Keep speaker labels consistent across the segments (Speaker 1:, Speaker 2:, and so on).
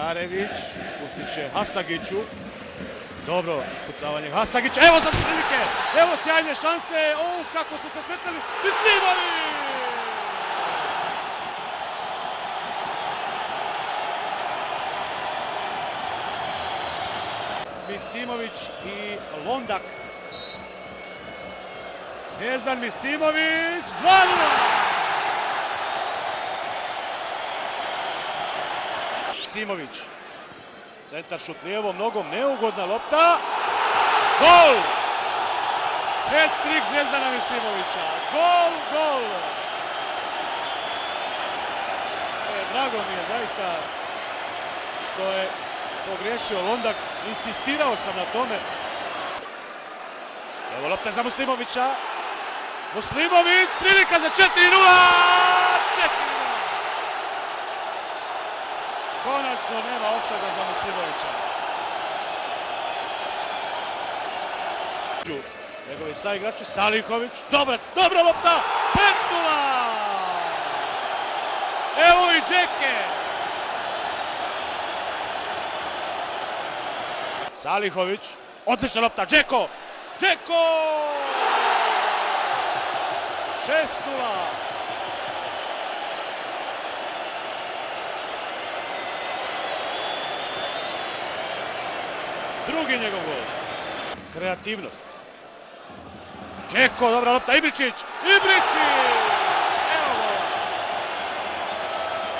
Speaker 1: Lazarević pustit će Hasagiću. Dobro ispucavanje Hasagića. Evo sad prilike. Evo sjajne šanse. Kako su se skretali. Misimović! Misimović i Londak. Zvijezdan Misimović. 2:0! Misimović. Centar šut lijevom nogom, neugodna lopta. Gol! Hat-trick Zvjezdana Misimovića. Gol! Drago mi je zaista što je pogriješio Londak. Insistirao sam na tome. Evo lopta za Muslimovića. Muslimović, prilika za 4:0! 4:0! Konačno nema ofsajda za Muslimovića. Njegovi saigrači, Saliković. Dobra lopta! 5:0! Evo i Džeke! Salihović. Odlična lopta. Džeko! 6:0! Drugi njegov gol. Kreativnost. Džeko, dobra lopta, Ibričić! Evo gola.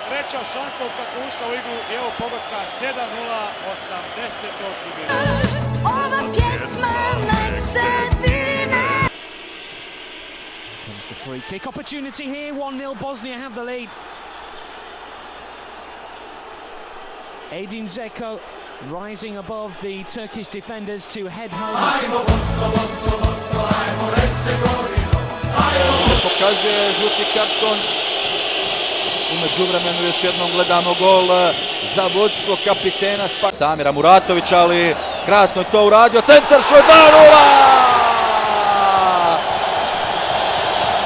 Speaker 1: Treća šansa od kako ušao u igru i evo pogotka 7:0, 88. minut.
Speaker 2: Ova pjesma nek se vine.
Speaker 3: Comes the free kick opportunity here. 1-0 Bosnia have the lead. Edin Dzeko rising above the Turkish defenders to head home.
Speaker 4: Pokazuje žuti karton. U međuvremenu još jednom gledamo gol za vodstvo kapitena Samira Muratovića, ali krasno je to uradio. Centar šut 2:0!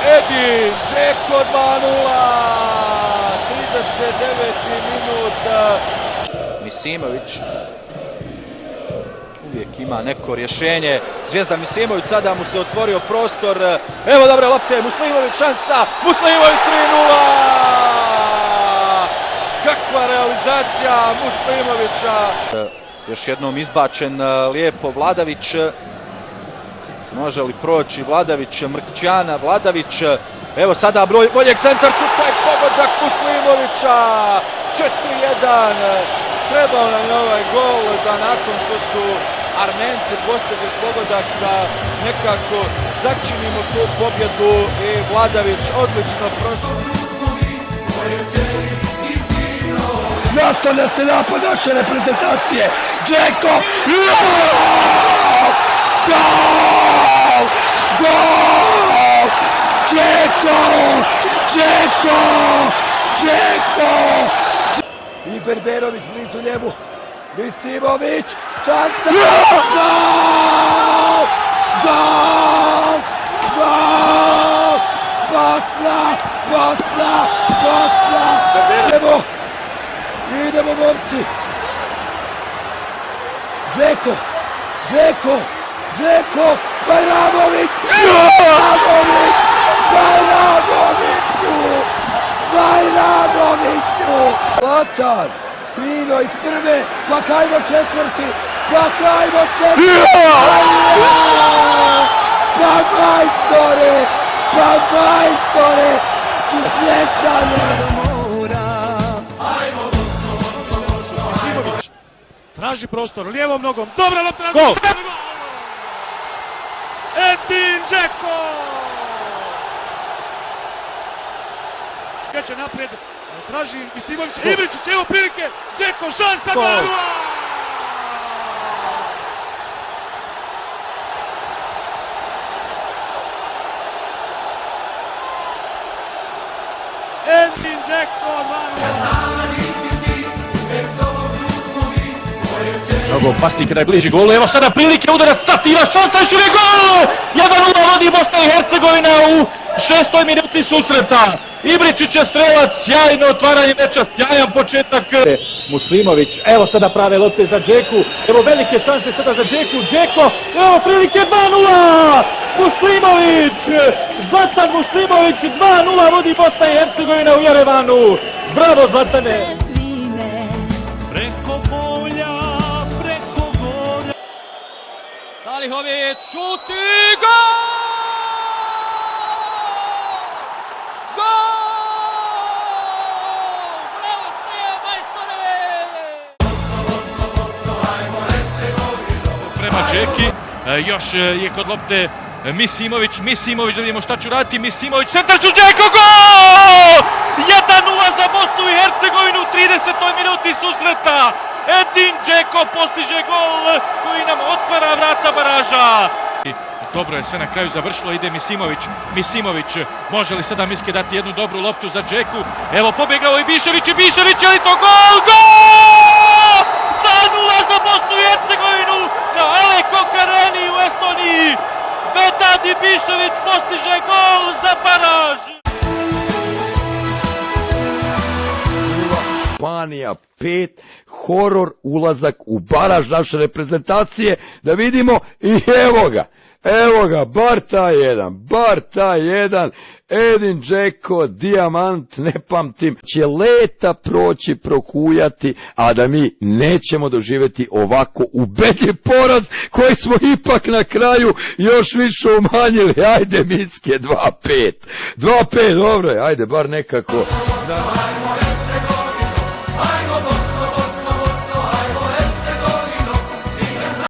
Speaker 4: Edin Dzeko 2:0! 39. minut. Misimović uvijek ima neko rješenje. Zvijezdan Misimović, sada mu se otvorio prostor. Evo dobre lopte, Muslimović šansa. Muslimović 3:0! Kakva realizacija Muslimovića. Još jednom izbačen lijepo Vladavić. Može li proći Vladavić, Mrkćana, Vladavić. Evo sada boljeg centar šuta i pogodak Muslimovića. 4:1. Trebao nam je ovaj gol da nakon što su Armenci postigli pogodak da nekako začinimo tu pobjedu i Vladavić odlično prošao.
Speaker 5: Nastavlja se napad naše reprezentacije. Džeko! Gol! Džeko! I Berberović blizu njemu. Misimović, šansa! Gol! Bosna! Idemo momci! Džeko! Bajramović! Latar! Fino iz prve, pa hajmo četvrti! Pa majstore!
Speaker 1: Misimović traži prostor lijevom nogom. Dobra lopta!
Speaker 4: Gol!
Speaker 1: Edin Dzeko! Kreće naprijed, traži Misimović, Ibričić, evo prilike, Džeko, šansa 2:0! Edin Dzeko 2:0!
Speaker 6: Mnogo opasniji kada je bliži golu, evo sada prilike, udarac, stativa, šansa, još uvijek gol! 1:0 vodi Bosna i Hercegovina u 6. minuti susreta. Ibričić je strelac, sjajno otvaranje meča, sjajan početak. Muslimović, evo sada prave lopte za Džeku, evo velike šanse sada za Džeku, Džeko, evo prilike 2:0, Muslimović, Zlatan Muslimović, 2:0 vodi Bosna i Hercegovina u Jerevanu, bravo Zlatane!
Speaker 7: Preko polja, preko golja. Salihović šuti, gol! Gol! Bravo se, majstore!
Speaker 8: Prema Džeki, još je kod lopte Misimović, da vidimo šta će raditi, Misimović, centar ću Džeko, gol! 1:0 za Bosnu i Hercegovinu u 30. minuti susreta. Edin Džeko postiže gol koji nam otvara vrata baraža. Dobro je sve na kraju završilo, ide Misimović, može li sada Miske dati jednu dobru loptu za Džeku? Evo pobjegao i Bišević, je li to gol? Gol! 2:0 za Bosnu i Hercegovinu na Aleko Kareni u Estoniji. Vedad Ibišević postiže gol za baraž.
Speaker 5: Španija 5, horor ulazak u baraž naše reprezentacije, da vidimo i evo ga, bar taj jedan, Edin Džeko, dijamant, ne pamtim, će leta proći, prokujati, a da mi nećemo doživjeti ovako ubedljiv poraz koji smo ipak na kraju još više umanjili. Ajde Miske, 2:5, dobro je, ajde bar nekako.